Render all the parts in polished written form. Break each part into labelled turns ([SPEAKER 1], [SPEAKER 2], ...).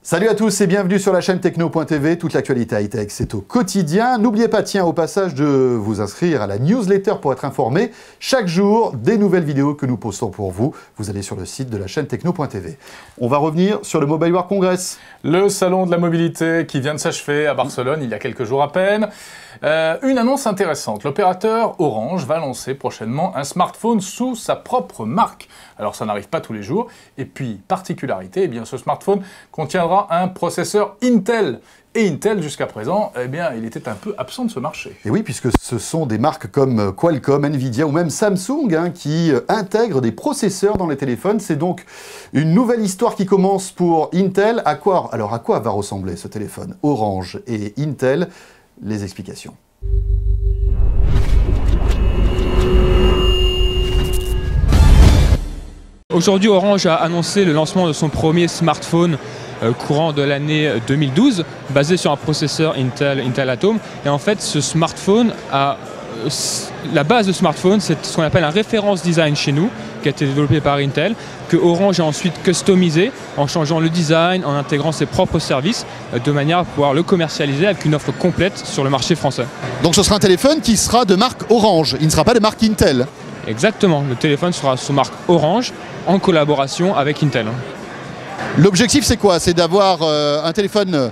[SPEAKER 1] Salut à tous et bienvenue sur la chaîne Techno.tv. Toute l'actualité high-tech, c'est au quotidien. N'oubliez pas, tiens, au passage, de vous inscrire à la newsletter pour être informé chaque jour des nouvelles vidéos que nous postons pour vous. Vous allez sur le site de la chaîne Techno.tv. On va revenir sur le Mobile World Congress.
[SPEAKER 2] Le salon de la mobilité qui vient de s'achever à Barcelone il y a quelques jours à peine. Une annonce intéressante. L'opérateur Orange va lancer prochainement un smartphone sous sa propre marque. Alors ça n'arrive pas tous les jours. Et puis, particularité, eh bien, ce smartphone contiendra un processeur Intel. Et Intel, jusqu'à présent, eh bien, il était un peu absent de ce marché.
[SPEAKER 1] Et oui, puisque ce sont des marques comme Qualcomm, Nvidia ou même Samsung qui intègrent des processeurs dans les téléphones. C'est donc une nouvelle histoire qui commence pour Intel. Alors à quoi va ressembler ce téléphone Orange et Intel, les explications.
[SPEAKER 3] Aujourd'hui, Orange a annoncé le lancement de son premier smartphone courant de l'année 2012, basé sur un processeur Intel Atom. Et en fait, ce smartphone la base de smartphone, c'est ce qu'on appelle un référence design chez nous, qui a été développé par Intel, que Orange a ensuite customisé en changeant le design, en intégrant ses propres services, de manière à pouvoir le commercialiser avec une offre complète sur le marché français.
[SPEAKER 1] Donc ce sera un téléphone qui sera de marque Orange, il ne sera pas de marque Intel.
[SPEAKER 3] Exactement, le téléphone sera sous marque Orange, en collaboration avec Intel.
[SPEAKER 1] L'objectif, c'est quoi? C'est d'avoir un téléphone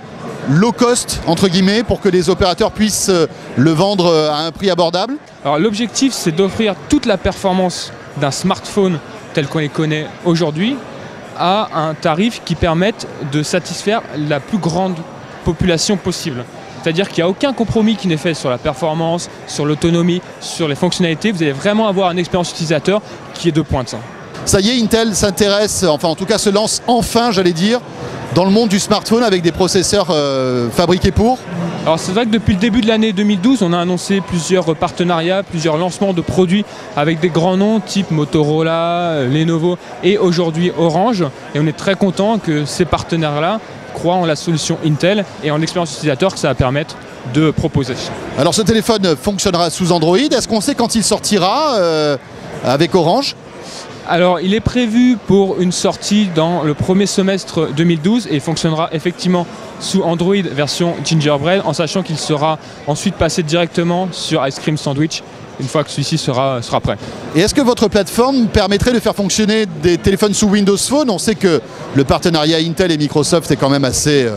[SPEAKER 1] low cost, entre guillemets, pour que les opérateurs puissent le vendre à un prix abordable?
[SPEAKER 3] Alors l'objectif, c'est d'offrir toute la performance d'un smartphone tel qu'on les connaît aujourd'hui à un tarif qui permette de satisfaire la plus grande population possible. C'est-à-dire qu'il n'y a aucun compromis qui n'est fait sur la performance, sur l'autonomie, sur les fonctionnalités. Vous allez vraiment avoir une expérience utilisateur qui est de pointe.
[SPEAKER 1] Ça y est, Intel s'intéresse, enfin en tout cas se lance enfin, j'allais dire, dans le monde du smartphone avec des processeurs fabriqués pour.
[SPEAKER 3] Alors c'est vrai que depuis le début de l'année 2012, on a annoncé plusieurs partenariats, plusieurs lancements de produits avec des grands noms type Motorola, Lenovo et aujourd'hui Orange. Et on est très content que ces partenaires-là croient en la solution Intel et en l'expérience utilisateur que ça va permettre de proposer.
[SPEAKER 1] Alors ce téléphone fonctionnera sous Android. Est-ce qu'on sait quand il sortira avec Orange ?
[SPEAKER 3] Alors, il est prévu pour une sortie dans le premier semestre 2012 et il fonctionnera effectivement sous Android version Gingerbread, en sachant qu'il sera ensuite passé directement sur Ice Cream Sandwich une fois que celui-ci sera prêt.
[SPEAKER 1] Et est-ce que votre plateforme permettrait de faire fonctionner des téléphones sous Windows Phone? On sait que le partenariat Intel et Microsoft est quand même assez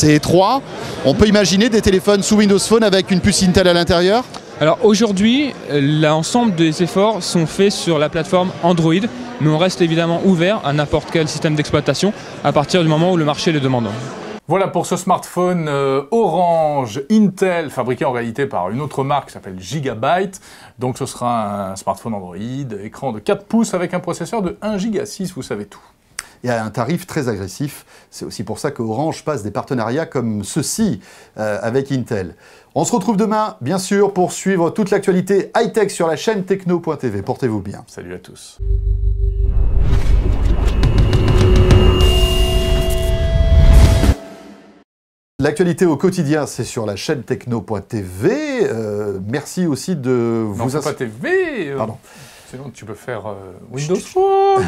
[SPEAKER 1] étroit. On peut imaginer des téléphones sous Windows Phone avec une puce Intel à l'intérieur?
[SPEAKER 3] Alors aujourd'hui, l'ensemble des efforts sont faits sur la plateforme Android, mais on reste évidemment ouvert à n'importe quel système d'exploitation à partir du moment où le marché le demande.
[SPEAKER 2] Voilà pour ce smartphone Orange Intel, fabriqué en réalité par une autre marque qui s'appelle Gigabyte. Donc ce sera un smartphone Android, écran de 4 pouces avec un processeur de 1,6 Go, vous savez tout.
[SPEAKER 1] Et à un tarif très agressif. C'est aussi pour ça que Orange passe des partenariats comme ceux-ci avec Intel. On se retrouve demain, bien sûr, pour suivre toute l'actualité high-tech sur la chaîne Techno.tv. Portez-vous bien.
[SPEAKER 2] Salut à tous.
[SPEAKER 1] L'actualité au quotidien, c'est sur la chaîne Techno.tv. Merci aussi de vous...
[SPEAKER 2] Non, pas TV.
[SPEAKER 1] Pardon.
[SPEAKER 2] Sinon, tu peux faire Windows Phone.